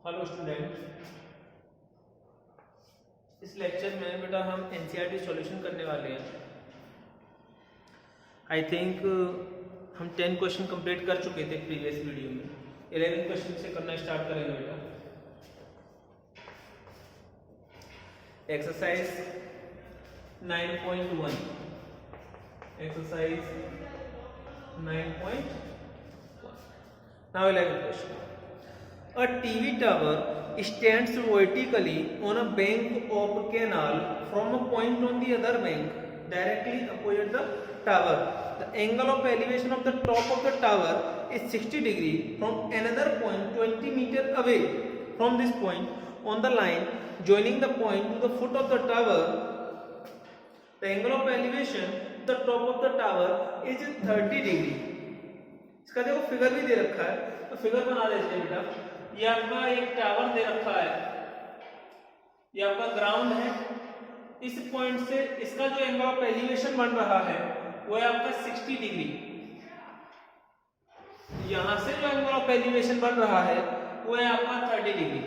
Hello student, इस lecture में बेटा हम एनसीईआरटी सॉल्यूशन करने वाले हैं। आई थिंक हम 10 क्वेश्चन कंप्लीट कर चुके थे प्रीवियस वीडियो में। 11 क्वेश्चन से करना स्टार्ट करेंगे बेटा। Exercise 9.1 exercise 9.1 now 11 question. A TV tower stands vertically on a bank of a canal from a point on the other bank directly opposite the tower. The angle of elevation of the top of the tower is 60 degree from another point 20 meter away from this point on the line joining the point to the foot of the tower. The angle of elevation of the top of the tower is 30 degree. इसका देखो figure भी दे रखा है, तो figure बना देते हैं बेटा। ये आपका एक टावर दे रखा है, ये आपका ग्राउंड है। इस पॉइंट से इसका जो एंगल ऑफ एलिवेशन बन रहा है वो है आपका 60 डिग्री। यहां से जो एंगल ऑफ एलिवेशन बन रहा है वो है आपका 30 degree.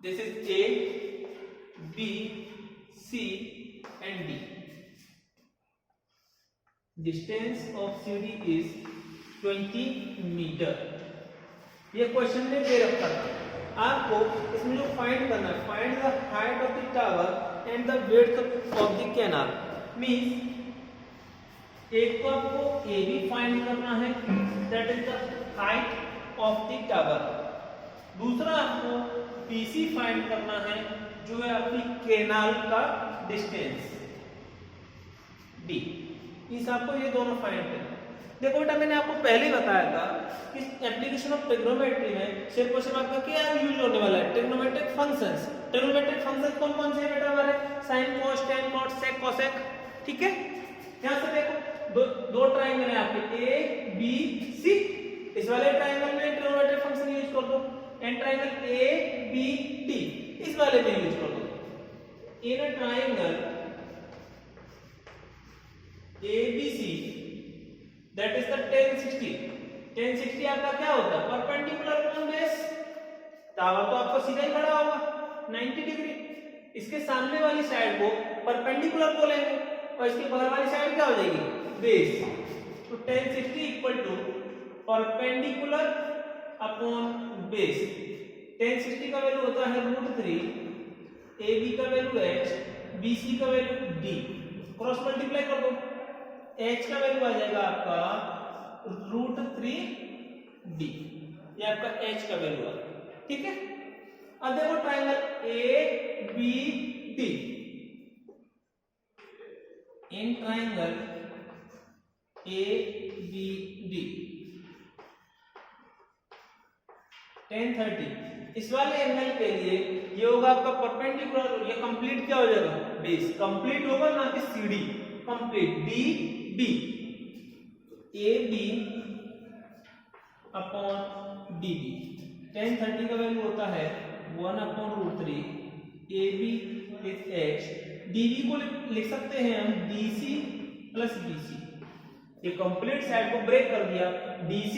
This is A, B, C and D. Distance of CD is 20 metre. ये क्वेश्चन में दे रखा था आपको। इसमें जो फाइंड करना है, find the height of the tower and the width of the canal. Means एक तो आपको ए भी फाइंड करना है, दैट is the height of the tower. दूसरा आपको BC फाइंड करना है, जो है आपकी कैनाल का डिस्टेंस D। इस आपको ये दोनों फाइंड करना। देखो बेटा, मैंने आपको पहले ही बताया था कि एप्लीकेशन ऑफ ट्रिग्नोमेट्री में सिर्फ क्वेश्चन आपका क्या यूज होने वाला है, ट्रिग्नोमेट्रिक फंक्शंस। ट्रिग्नोमेट्रिक फंक्शंस कौन कौन से हैं बेटा हमारे? साइन, कॉस, टेन, कॉट, सेक, कोसेक। ठीक है, यहां से देखो दो ट्रायंगल है आपके A B C। इस वाले ट्रायंगल में ट्रिग्नोमेट्रिक फंक्शन यूज कर दो। And triangle A B T इस वाले में यूज कर दो। In a triangle ABC that is the tan 60। tan 60 आपका क्या होता है? Perpendicular on base. टावर तो आपका सीधा ही खड़ा होगा 90 डिग्री। इसके सामने वाली साइड को परपेंडिकुलर बोलेंगे और इसके बगल वाली साइड क्या हो जाएगी? बेस। तो tan 60 equal to perpendicular upon base. tan 60 का वैल्यू होता है √3, AB का वैल्यू h, BC का वैल्यू d। क्रॉस मल्टीप्लाई कर दो, h का वैल्यू आ जाएगा आपका √3d। ये आपका h का वैल्यू आ गया। ठीक है, अब देखो triangle ABD। In triangle ABD tan 30 इस वाले एंगल के लिए ये होगा आपका परपेंडिकुलर। ये कंप्लीट क्या हो जाएगा? बेस कंप्लीट होगा, ना कि CD complete. DB AB upon DB। tan 30 का वैल्यू होता है 1/√3। AB is h। DB को लिख सकते हैं हम DC प्लस BC। ये कंप्लीट साइड को ब्रेक कर दिया, DC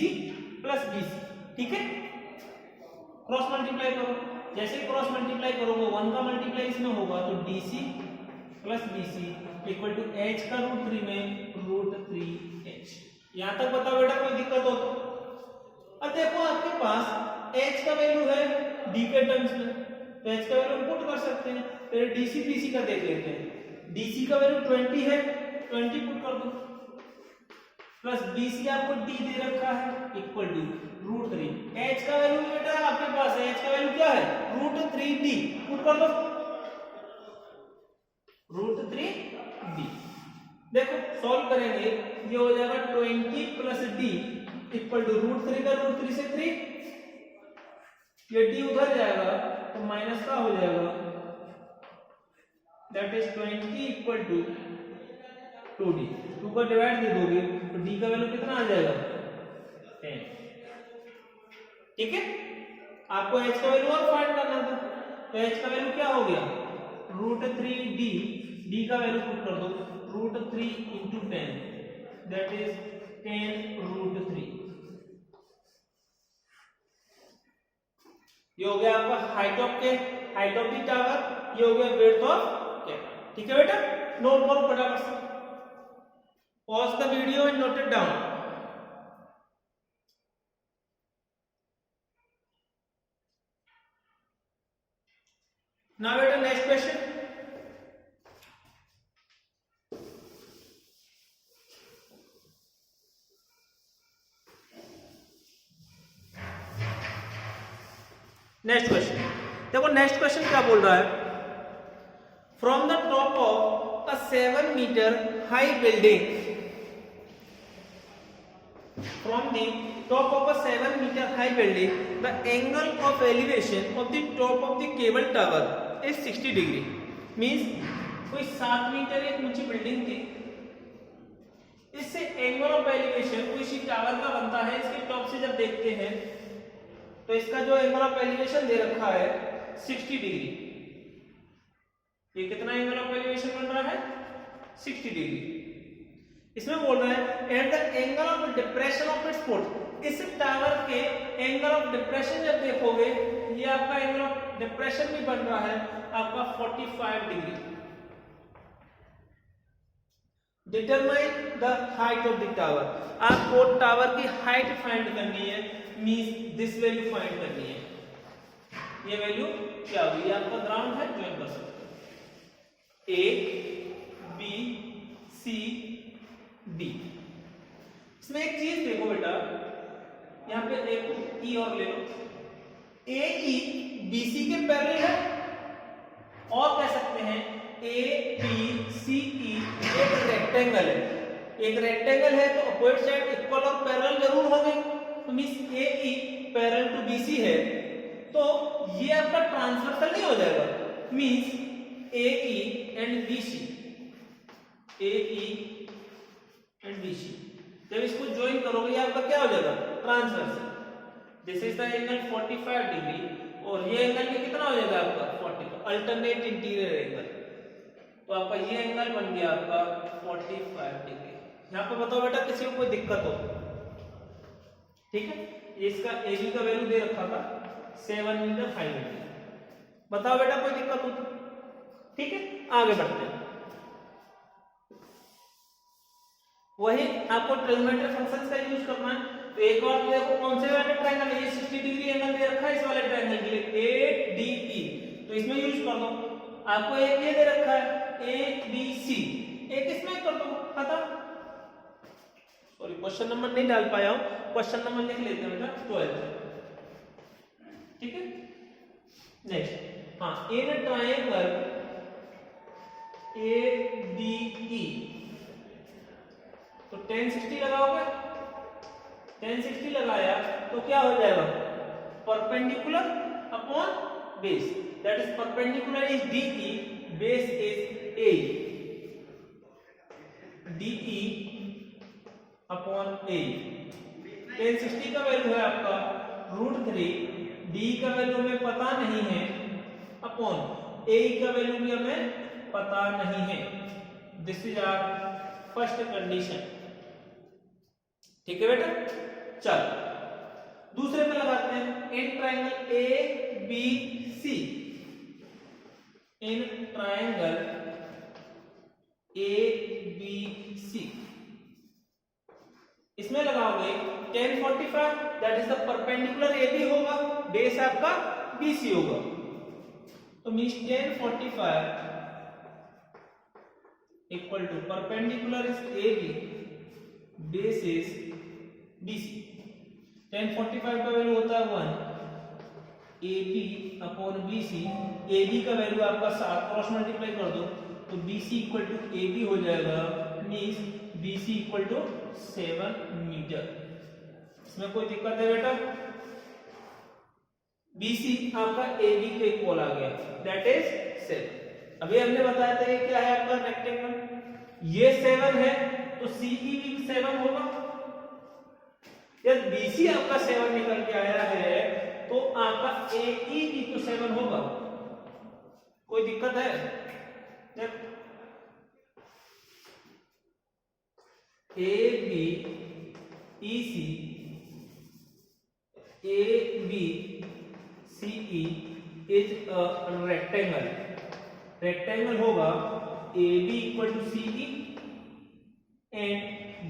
प्लस BC। ठीक है, क्रॉस मल्टीप्लाई करो। जैसे क्रॉस मल्टीप्लाई करोगे 1 का मल्टीप्लाई इसमें होगा, तो DC plus BC equal to h का √3 में √3h। यहां तक बताओ बेटा, कोई दिक्कत हो तो? अब देखो आपके पास h का वैल्यू है d के टर्म्स में, तो h का वैल्यू पुट कर सकते हैं। फिर DC BC का देख लेते हैं। DC का वैल्यू 20 है, 20 पुट कर दो, प्लस BC आपको d दे रखा है इक्वल टू √3। h का वैल्यू बेटा आपके पास है, h का वैल्यू क्या है? √3d। पुट कर दो √3d। देखो सॉल्व करेंगे, ये हो जाएगा 20 प्लस d इक्वल टू √3 का √3 से 3। ये d उधर जाएगा तो माइनस का हो जाएगा, that is 20 equal to 2d। 2 का डिवाइड दे दोगे तो d का वैल्यू कितना आ जाएगा? 10। ठीक है, आपको h का वैल्यू और फाइंड करना था, तो h का वैल्यू क्या हो गया? √3d। d का वैल्यू पुट कर दो, √3 into 10, दैट इज 10√3। ये हो गया आपका हाइट ऑफ द टावर, ये हो गया ब्रेड्थ ऑफ कैप। ठीक है बेटा, नोट करो फटाफट से, pause the video and note it down. Now बेटा नेक्स्ट क्वेश्चन, नेक्स्ट क्वेश्चन देखो, नेक्स्ट क्वेश्चन क्या बोल रहा है, from the top of a 7 metre high building, from the top of a 7 metre high building the angle of elevation of the top of the cable tower is 60 degree. Means कोई 7 metre एक ऊंची building थी, इससे angle of elevation कोई सी tower का बनता है, इसके टॉप से जब देखते हैं तो इसका जो एंगल ऑफ एलिवेशन दे रखा है 60 डिग्री। ये कितना एंगल ऑफ एलिवेशन बन रहा है, 60 डिग्री। इसमें बोल रहा है at the angle of depression of its foot, इस टावर के एंगल ऑफ डिप्रेशन जब देखोगे, ये आपका एंगल ऑफ डिप्रेशन भी बन रहा है आपका 45 degree. Determine the height of the tower, आपको टावर की हाइट फाइंड करनी है, मींस दिस वैल्यू फाइंड करनी है। ये वैल्यू क्या होगी, आपका ग्राउंड है, ज्वाइन कर सकते हो, ए बी सी डी। इसमें एक चीज देखो बेटा, यहां पे एक ई और ले लो, ए ई बी सी के पैरेलल है, और कह सकते हैं ए बी सी ई एक रेक्टेंगल है। एक रेक्टेंगल है तो अपोजिट साइड इक्वल और पैरेलल जरूर होंगे, तो means A E parallel to B C है, तो ये आपका ट्रांसवर्सल नहीं हो जाएगा, means A E and B C, A E and B C जब इसको ज्वाइन करोगे ये आपका क्या हो जाएगा, transversal. This is the angle 45 degree, और ये एंगल भी कितना हो जाएगा आपका 40, तो अल्टरनेट इंटीरियर एंगल, तो आपका ये एंगल बन गया आपका 45 डिग्री। यहाँ पे बताओ बेटा किसी को कोई दिक्कत हो, ठीक है, इसका ए बी का वैल्यू दे रखा था 7 मीटर 5 मीटर, बताओ बेटा कोई दिक्कत हो तो, ठीक है, आगे बढ़ते हैं। वही आपको ट्रिग्नोमेट्री फंक्शंस का यूज करना है, तो एक और देखो कौन से वाले ट्रायंगल है, ये 60 डिग्री एंगल दे रखा है इस वाले ट्रायंगल के लिए ए डी ई, तो इसमें यूज कर दो। आपको एक ये दे रखा है ए बी सी, एक इसमें कर दो, खत्म। सॉरी क्वेश्चन नंबर नहीं डाल पाया हूं, क्वेश्चन नंबर लिख लेते हैं बेटा 12, ठीक है। नेक्स्ट, हाँ, इन ट्रायंगल ए डी ई, तो 10 60 लगाओगे, 10 60 लगाया तो क्या हो जाएगा, perpendicular upon base, that is perpendicular is D E, base is A, D E upon A. 10 60 का वैल्यू है आपका √3, डी का वैल्यू हमें पता नहीं है, अपॉन ए का वैल्यू भी हमें पता नहीं है। This is our first condition, ठीक है बेटा। चल दूसरे में लगाते हैं, in triangle A B C, in triangle A B C, इसमें लगाओगे 10 45, that is the perpendicular A B होगा, बेस आपका बी सी होगा, तो means 10 45 equal to perpendicular is A B, base is B C. 10 45 का वैल्यू होता है 1, A B upon B C, A B का वैल्यू आपका 7, क्रॉस मल्टीप्लाई कर दो तो B C equal to A B हो जाएगा, means B C equal to 7 metre. इसमें कोई दिक्कत है बेटा, बी सी आपका ए बी के इक्वल आ गया, दैट इज 7। अभी हमने बताया था ये क्या है आपका रेक्टेंगल, ये 7 है तो सी ई भी 7 होगा। जब बी सी आपका 7 निकल के आया है तो आपका ए ई भी तो 7 होगा, कोई दिक्कत है? A B E C, A B C CE is rectangle, rectangle होगा AB equal to CE and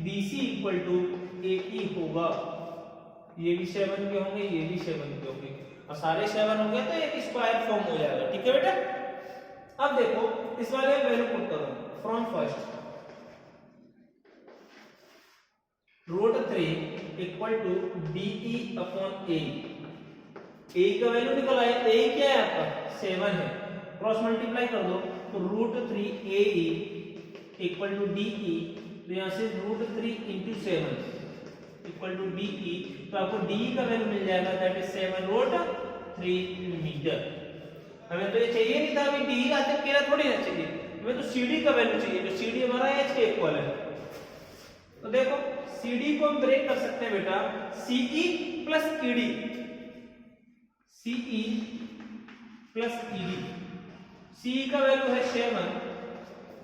BC equal to AE होगा। ये भी 7 के होंगे, ये भी 7 के होंगे, और सारे 7 होंगे तो एक स्क्वायर फॉर्म हो जाएगा। ठीक है बेटा, अब देखो इस वाले वैल्यू पुट करो from first, √3 equal to DE upon A। A का वैल्यू निकल आया, A क्या है आपका 7 है, क्रॉस मल्टीप्लाई कर दो तो √3 AE इक्वल टू DE, तो यहाँ से √3 इंटू 7 इक्वल टू DE, तो आपको DE का वैल्यू मिल जाएगा, दैट इज 7√3 मीटर। हमें तो ये चाहिए नहीं था, अभी DE आते केरा थोड़ी ना चाहिए, हमें तो CD का वैल्यू चाहिए, जो CD हमारा H के इक्वल है। तो देखो CD को हम ब्रेक कर सकते हैं बेटा, CE plus ED, CE plus ED। CE का वैल्यू है 7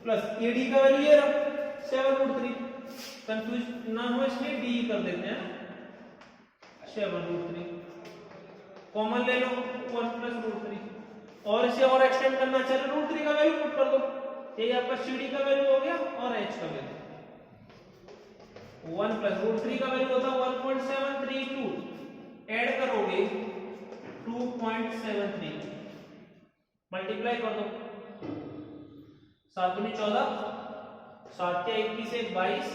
प्लस ED का वैल्यू ये रहा 7√3, कंफ्यूज ना हो इसलिए DE कर देते हैं 7√3, कॉमन ले लो 1 प्लस √3, और इसे और एक्सटेंड करना चाहे √3 का वैल्यू पुट कर दो, ये आपका CD का वैल्यू हो गया और H का वैल्यू 1 प्लस √3 का वैल्यू होता है 1.732, ऐड करोगे 2.73, मल्टीप्लाई कर दो 7 दूनी 14, 7 के 21 से 22,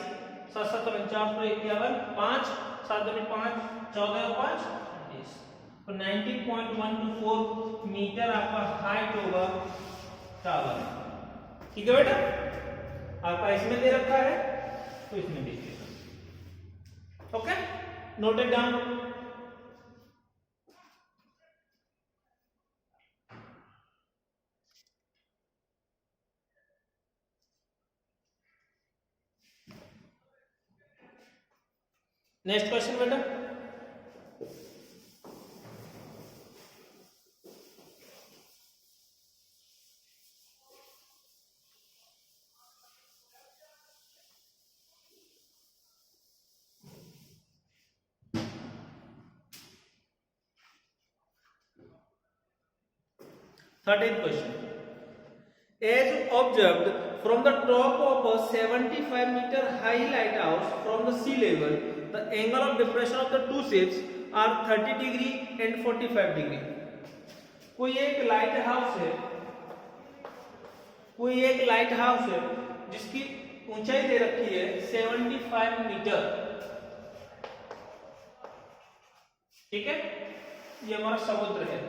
7 7 49 तो 51, 5 7 दूनी 5, 14 और 5 20, तो 19.124 मीटर आपका हाइट होगा टावर। ठीक है बेटा, आपका इसमें दे रखा है तो इसमें देखिए, okay, note it down. Next question बेटा, thirteen question, as observed from the top of a 75-meter high lighthouse from the sea level, the angle of depression of the two ships are 30 degree and 45 degree। कोई एक light house है जिसकी ऊंचाई दे रखी है 75 metre. ठीक है, ये हमारा समुद्र है।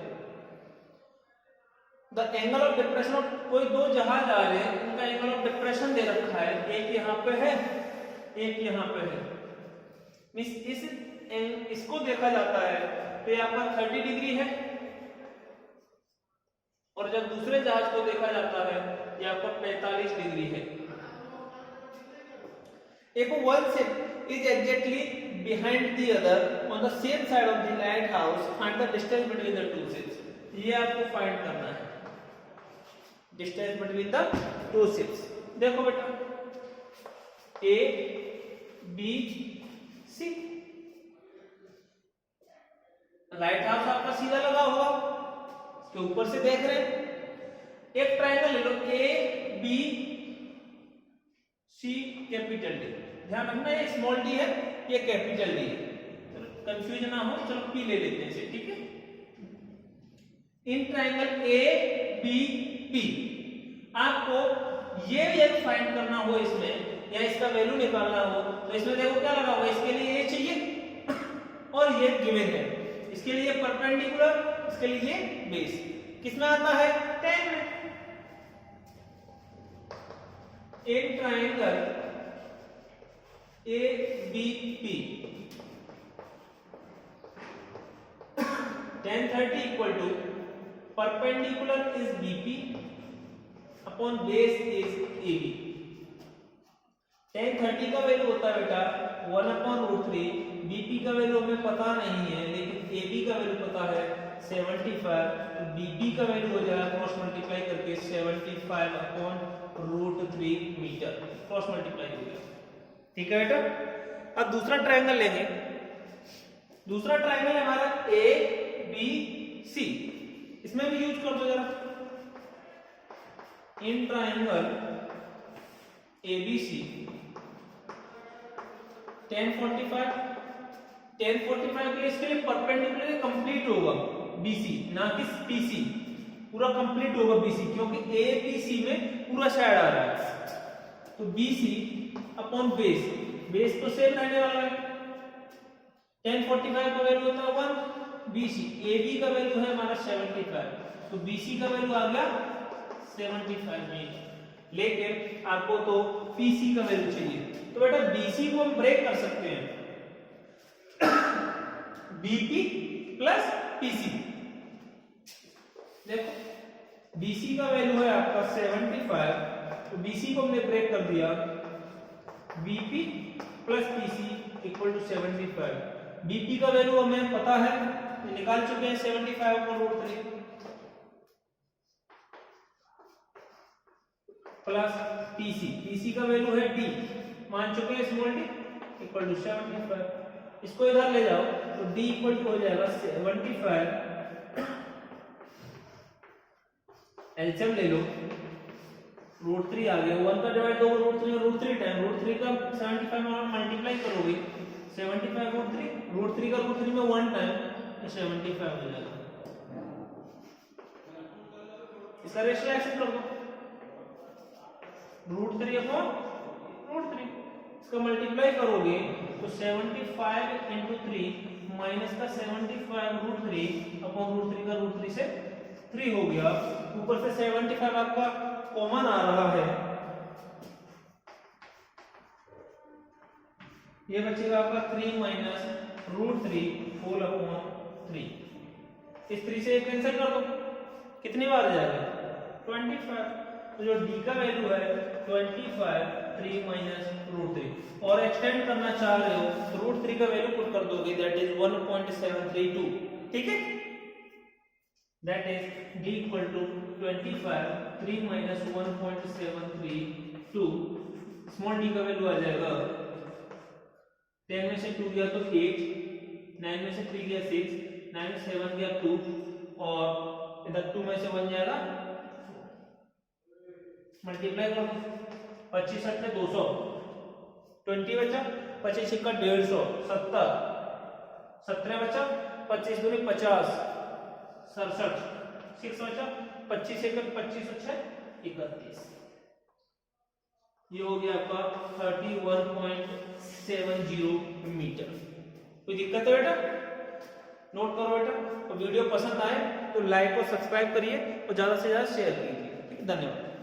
The angle of depression of, कोई दो जहाज आ रहे हैं, उनका एंगल ऑफ डिप्रेशन दे रखा है, एक यहाँ पे है एक यहाँ पे है, इसको देखा जाता है तो ये आपका 30 डिग्री है, और जब दूसरे जहाज को देखा जाता है ये आपका 45 डिग्री है। एक one ship is exactly behind the other on the same side of the light house, find the distance between the two ships. ये आपको फाइंड करना है, distance between the two ships. देखो बेटा, A B C, light house आपका सीधा लगा होगा, इसके ऊपर से देख रहे हैं। एक ट्रायंगल ले लो A B C capital D, ध्यान रखना ये स्मॉल d है, ये कैपिटल D है, कंफ्यूज ना हो, चलो P ले लेते हैं इसे। ठीक है, in triangle A B P आपको ये यदि फाइंड करना हो इसमें, या इसका वैल्यू निकालना हो, तो इसमें देखो क्या लगा हुआ है, इसके लिए ये चाहिए और ये गिवन है, इसके लिए परपेंडिकुलर, इसके लिए बेस। किसमें आता है 10 में। एक triangle ABP 1030 equal to perpendicular is BP upon base is AB। 1030 का वैल्यू होता है बेटा 1/√3, BP का वैल्यू हमें पता नहीं है, लेकिन AB का वैल्यू पता है 75, तो BB का वैल्यू हो जाएगा क्रॉस मल्टीप्लाई करके 75/√3 मीटर, क्रॉस मल्टीप्लाई हो गया। ठीक है बेटा, अब दूसरा ट्रायंगल लेंगे। दूसरा ट्रायंगल है हमारा ABC, इसमें भी यूज कर दो जरा। इन ट्राइंगल ABC 1045 1045 के लिए इसके लिए परपेंडिकुलर कंप्लीट होगा BC, ना कि PC, पूरा कंप्लीट होगा BC, क्योंकि ABC में पूरा साइड आ रहा है। तो BC अपॉन बेस, बेस तो सेम रहने वाला है। 1045 का वैल्यू होता है 1, BC AB का वैल्यू है हमारा 75, तो BC का वैल्यू आ गया 75 मीटर। लेकिन आपको तो PC का वैल्यू चाहिए, तो बेटा BC को हम ब्रेक कर सकते हैं BP प्लस PC। देखो BC का वैल्यू है आपका 75, तो BC को हमने ब्रेक कर दिया, BP plus PC equal to 75। BP का वैल्यू हमें पता है, निकाल चुके हैं 75 पर रूट 3 प्लस PC का वैल्यू है D, मान चुके हैं स्मॉल d इक्वल टू 75। इसको इधर ले जाओ तो D इक्वल टू हो जाएगा 75, एलसीएम ले लो, रूट 3 आ गया, 1 का डिवाइड दो रूट 3 रूट 3 टाइम रूट 3 का 75 में मल्टीप्लाई करोगे 75 रूट 3 का रूट 3 में 1 टाइम तो 75 हो जाएगा। इसका रेशियो एक्सेप्ट कर दो, रूट 3 अपॉन रूट 3, इसका मल्टीप्लाई करोगे तो 75 इंटू 3 माइनस का 75 रूट 3 अपॉन रूट 3 का रूट 3 से 3 हो गया, ऊपर से 75 आपका कॉमन आ रहा है, ये बचेगा आपका 3 माइनस रूट 3 होल अपॉन 3, इस 3 से कैंसिल कर दो, कितनी बार जाएगा 25, तो जो D का वैल्यू है 25 3 माइनस रूट 3, और एक्सटेंड करना चाह रहे हो तो रूट 3 का वैल्यू पुट कर दोगे, दैट इज 1.732, ठीक है, दैट इज D equal to 25 3 minus 1.732, small d का वैल्यू आ जाएगा 10 में से 2 गया तो 8, 9 में से 3 गया 6, 9 में 7 गया 2, और इधर 2 में से 1 जाएगा, मल्टीप्लाई कर दो, 25 से 200, 20 बचा, 25 का 150, 70, 17 बचा, 25 दूनी 50, 67, 6 बचा, 25 एक 25 अच्छा 31, ये हो गया आपका 31.70 मीटर। कोई दिक्कत है बेटा, नोट करो बेटा, तो वीडियो पसंद आए तो लाइक और सब्सक्राइब करिए और ज्यादा से ज्यादा शेयर कीजिए, ठीक है, धन्यवाद।